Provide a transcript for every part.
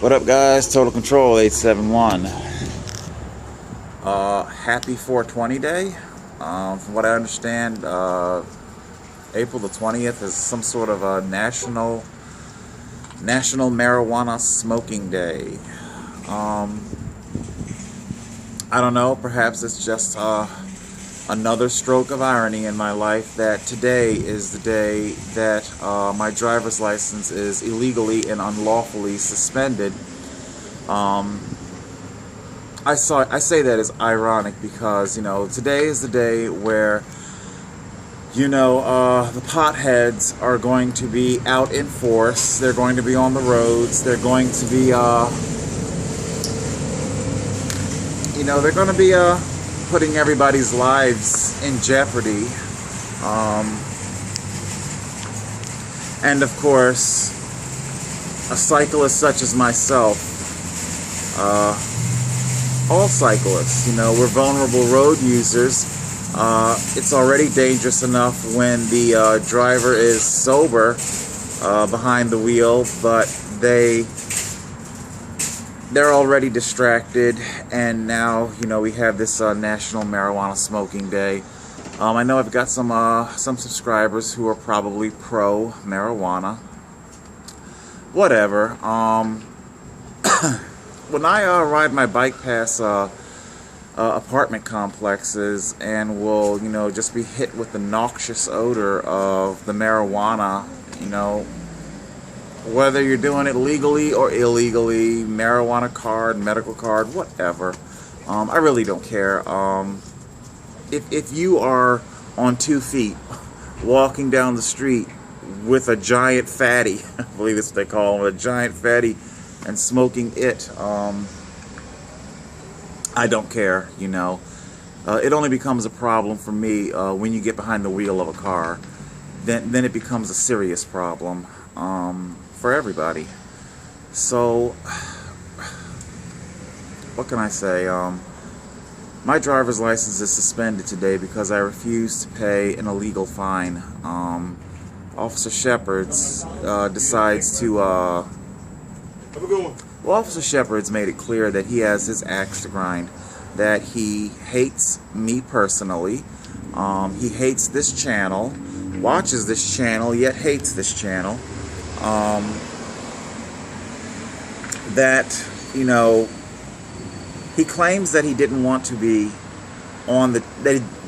What up, guys? Total Control 871. Happy 420 day. From what I understand, April the 20th is some sort of a national marijuana smoking day. I don't know. Perhaps it's just another stroke of irony in my life that today is the day that my driver's license is illegally and unlawfully suspended. I say that as ironic because, today is the day where, the potheads are going to be out in force. They're going to be on the roads. They're going to be, they're going to be putting everybody's lives in jeopardy. And of course, a cyclist such as myself, all cyclists, we're vulnerable road users. It's already dangerous enough when the driver is sober behind the wheel, but they're already distracted, and now we have this National Marijuana Smoking Day. I know I've got some subscribers who are probably pro marijuana. Whatever. When I ride my bike past apartment complexes and will just be hit with the noxious odor of the marijuana, whether you're doing it legally or illegally, marijuana card, medical card, whatever, I really don't care. If you are on 2 feet walking down the street with a giant fatty, I believe that's what they call them, a giant fatty, and smoking it, I don't care, It only becomes a problem for me when you get behind the wheel of a car. Then it becomes a serious problem for everybody. So, what can I say? My driver's license is suspended today because I refused to pay an illegal fine. Officer Shepherds decides to... Well, Officer Shepherds made it clear that he has his axe to grind, that he hates me personally, he hates this channel, watches this channel, yet hates this channel, that, he claims that he didn't want to be on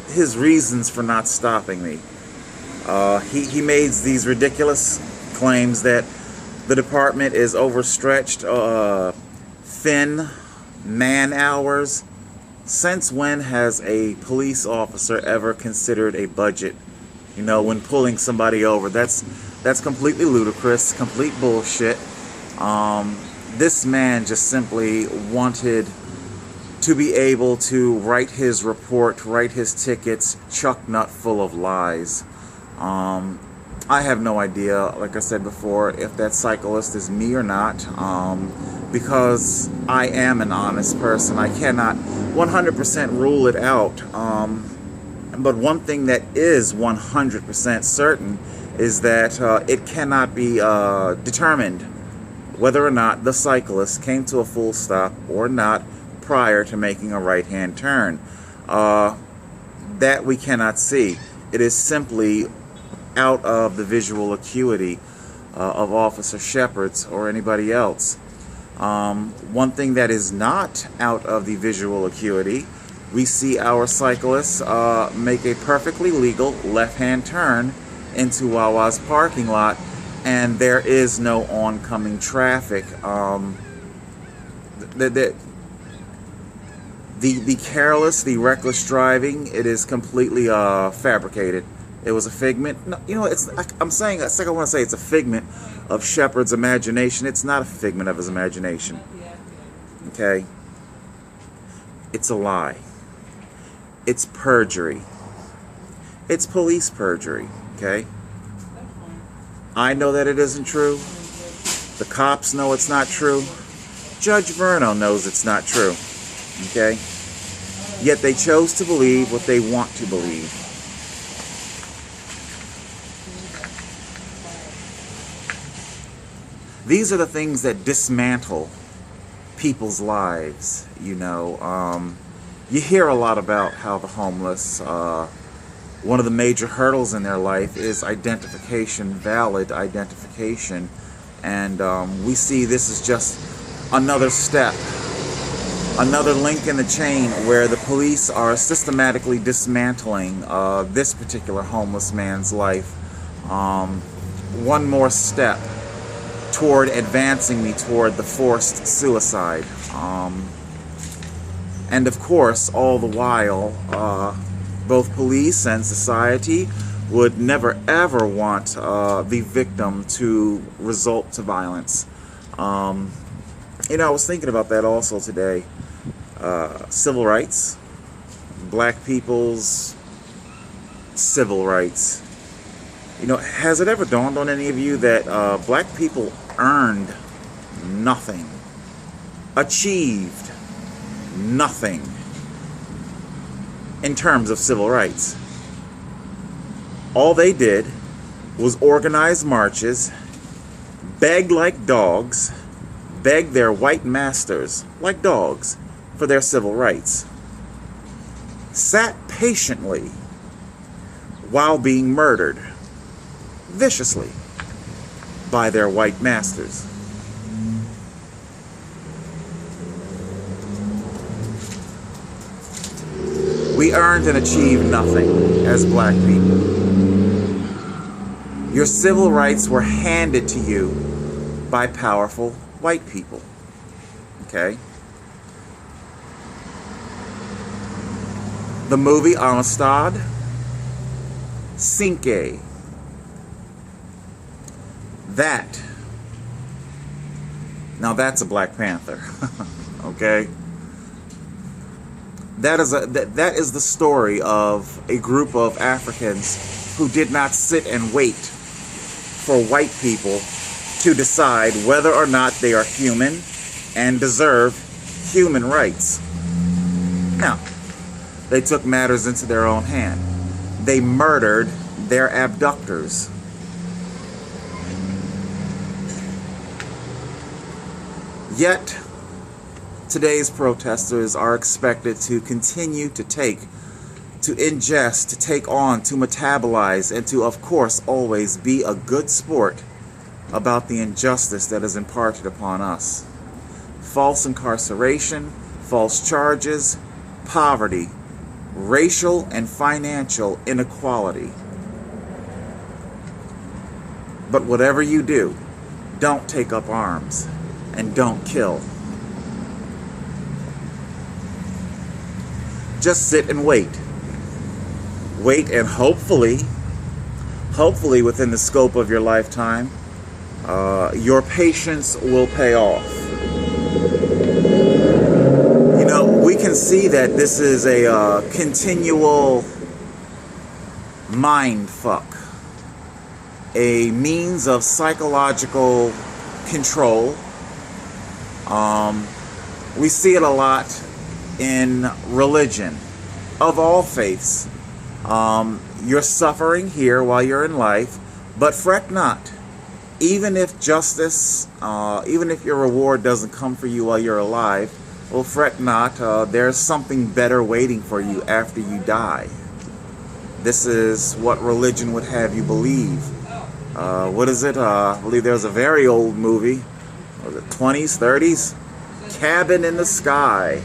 his reasons for not stopping me. He made these ridiculous claims that the department is overstretched, thin man hours. Since when has a police officer ever considered a budget, when pulling somebody over? That's completely ludicrous, complete bullshit. This man just simply wanted to be able to write his report, write his tickets, chuck nut full of lies. I have no idea, like I said before, if that cyclist is me or not, because I am an honest person. I cannot 100% rule it out. But one thing that is 100% certain is that it cannot be determined whether or not the cyclist came to a full stop or not prior to making a right-hand turn. That we cannot see. It is simply out of the visual acuity of Officer Shepherds or anybody else. One thing that is not out of the visual acuity, we see our cyclists make a perfectly legal left-hand turn into Wawa's parking lot, and there is no oncoming traffic. The careless, the reckless driving, it is completely fabricated. It was a figment. No, I'm saying, it's like I want to say it's a figment of Shepard's imagination. It's not a figment of his imagination. Okay? It's a lie. It's perjury. It's police perjury. Okay? I know that it isn't true. The cops know it's not true. Judge Verno knows it's not true. Okay? Yet they chose to believe what they want to believe. These are the things that dismantle people's lives, you know. You hear a lot about how the homeless, one of the major hurdles in their life is identification, valid identification. And we see this is just another step, another link in the chain where the police are systematically dismantling this particular homeless man's life. One more step toward advancing me toward the forced suicide. And of course, all the while, both police and society would never ever want the victim to resort to violence. You know, I was thinking about that also today. Civil rights, black people's civil rights. You know, has it ever dawned on any of you that black people earned nothing, achieved nothing in terms of civil rights? All they did was organize marches, beg like dogs, beg their white masters like dogs for their civil rights, sat patiently while being murdered viciously by their white masters. We earned and achieved nothing as black people. Your civil rights were handed to you by powerful white people. Okay? The movie Amistad, Cinque. That. Now that's a Black Panther. Okay? That is the story of a group of Africans who did not sit and wait for white people to decide whether or not they are human and deserve human rights. Now, they took matters into their own hand. They murdered their abductors. Yet, today's protesters are expected to continue to ingest, to take on, to metabolize, and to, of course, always be a good sport about the injustice that is imparted upon us. False incarceration, false charges, poverty, racial and financial inequality. But whatever you do, don't take up arms and don't kill. Just sit and wait. Wait, and hopefully within the scope of your lifetime, your patience will pay off. You know, we can see that this is a continual mind fuck, a means of psychological control. We see it a lot in religion of all faiths. You're suffering here while you're in life, but fret not. Even if justice, even if your reward doesn't come for you while you're alive, well, fret not. There's something better waiting for you after you die. This is what religion would have you believe. What is it? I believe there's a very old movie. Was it 20s, 30s? Cabin in the Sky.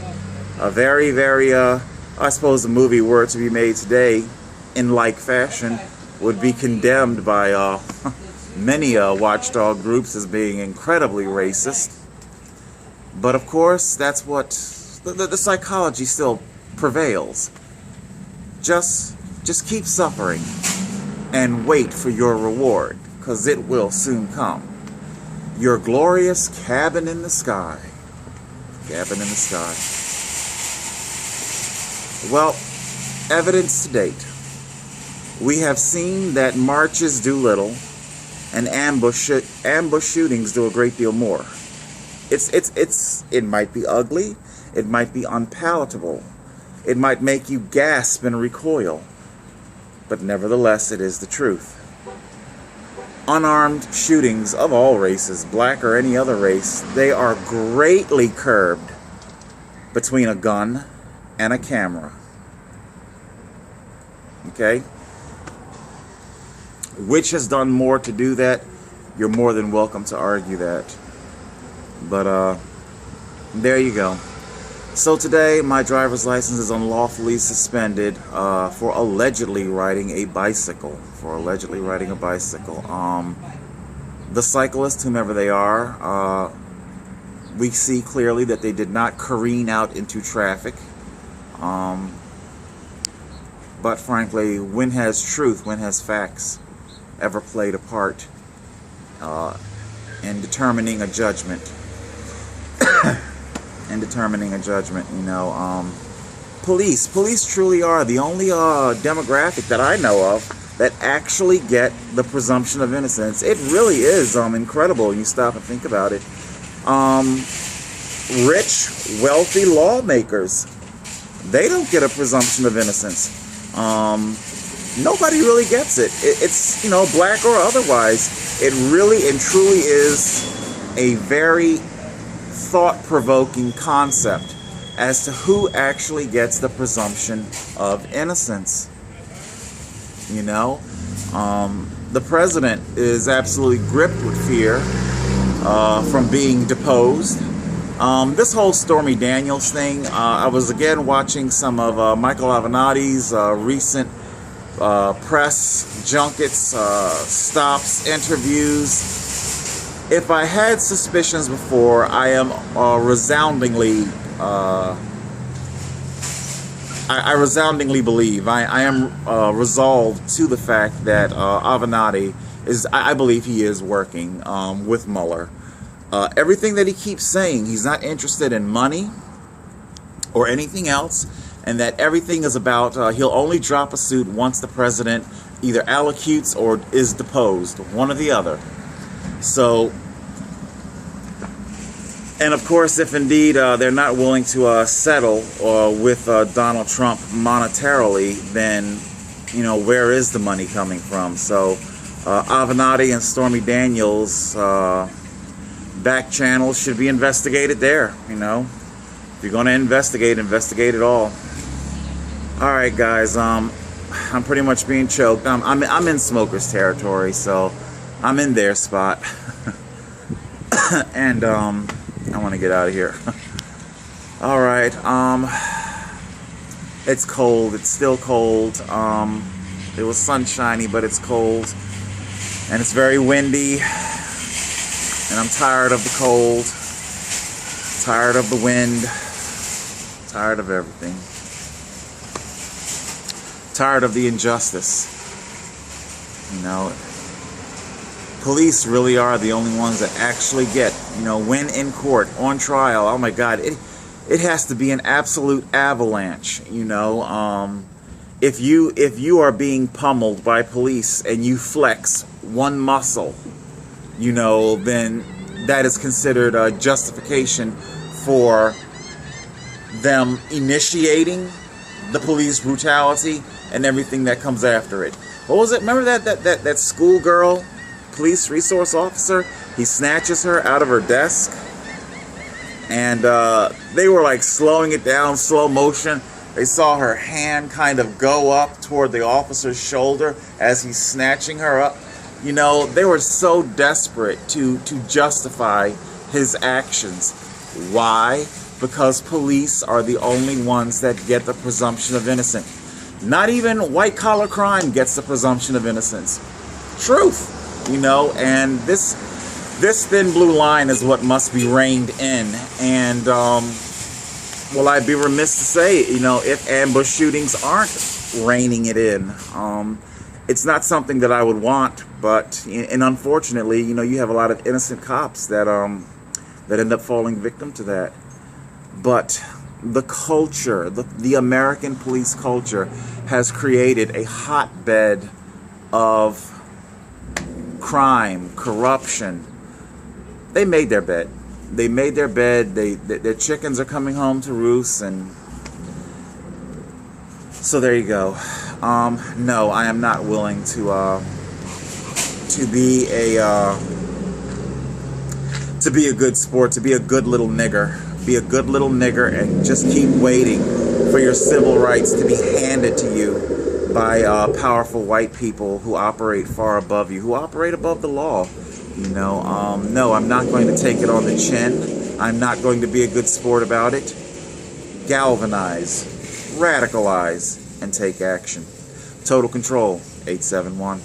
A very, very, I suppose the movie were to be made today in like fashion would be condemned by many watchdog groups as being incredibly racist. But of course, that's what the psychology still prevails. Just keep suffering and wait for your reward, because it will soon come. Your glorious cabin in the sky. Cabin in the sky. Well, evidence to date. We have seen that marches do little, and ambush shootings do a great deal more. It might be ugly, it might be unpalatable, it might make you gasp and recoil, but nevertheless, it is the truth. unarmed shootings of all races, black or any other race, they are greatly curbed between a gun and a camera. Okay? Which has done more to do that? You're more than welcome to argue that. But there you go. So today, my driver's license is unlawfully suspended for allegedly riding a bicycle. The cyclists, whomever they are, we see clearly that they did not careen out into traffic. But frankly, when has truth, when has facts ever played a part in determining a judgment? Police truly are the only demographic that I know of that actually get the presumption of innocence. It really is incredible when you stop and think about it. Rich, wealthy lawmakers, they don't get a presumption of innocence. Nobody really gets it. It's, black or otherwise. It really and truly is a very thought-provoking concept as to who actually gets the presumption of innocence. The president is absolutely gripped with fear from being deposed. This whole Stormy Daniels thing, I was again watching some of Michael Avenatti's recent press junkets, stops, interviews. If I had suspicions before, I am resoundingly I resoundingly believe, I am resolved to the fact that Avenatti is, I believe he is working with Mueller. Everything that he keeps saying, he's not interested in money or anything else, and that everything is about, he'll only drop a suit once the president either allocutes or is deposed, one or the other. So, and of course, if indeed they're not willing to settle with Donald Trump monetarily, then, where is the money coming from? So, Avenatti and Stormy Daniels' back channels should be investigated there, If you're going to investigate it all. Alright, guys, I'm pretty much being choked. I'm in smokers territory, so I'm in their spot. And, I want to get out of here. Alright, it's cold. It's still cold. It was sunshiny, but it's cold. And it's very windy. And I'm tired of the cold. Tired of the wind. Tired of everything. Tired of the injustice. Police really are the only ones that actually get, when in court, on trial, oh my God, it has to be an absolute avalanche, If you are being pummeled by police and you flex one muscle, then that is considered a justification for them initiating the police brutality and everything that comes after it. What was it? Remember that schoolgirl police resource officer? He snatches her out of her desk, and they were like slowing it down, slow motion. They saw her hand kind of go up toward the officer's shoulder as he's snatching her up. They were so desperate to justify his actions. Why? Because police are the only ones that get the presumption of innocence. Not even white-collar crime gets the presumption of innocence. Truth, and this thin blue line is what must be reined in. And, well, I'd be remiss to say, if ambush shootings aren't reining it in. It's not something that I would want, but, and unfortunately, you have a lot of innocent cops that end up falling victim to that. But the culture, the American police culture, has created a hotbed of crime, corruption. They made their bed. Their chickens are coming home to roost, and so there you go. No, I am not willing to to be a good sport, to be a good little nigger. Be a good little nigger and just keep waiting for your civil rights to be handed to you by powerful white people who operate far above you, who operate above the law. You know, no, I'm not going to take it on the chin. I'm not going to be a good sport about it. Galvanize, radicalize, and take action. Total Control, 871.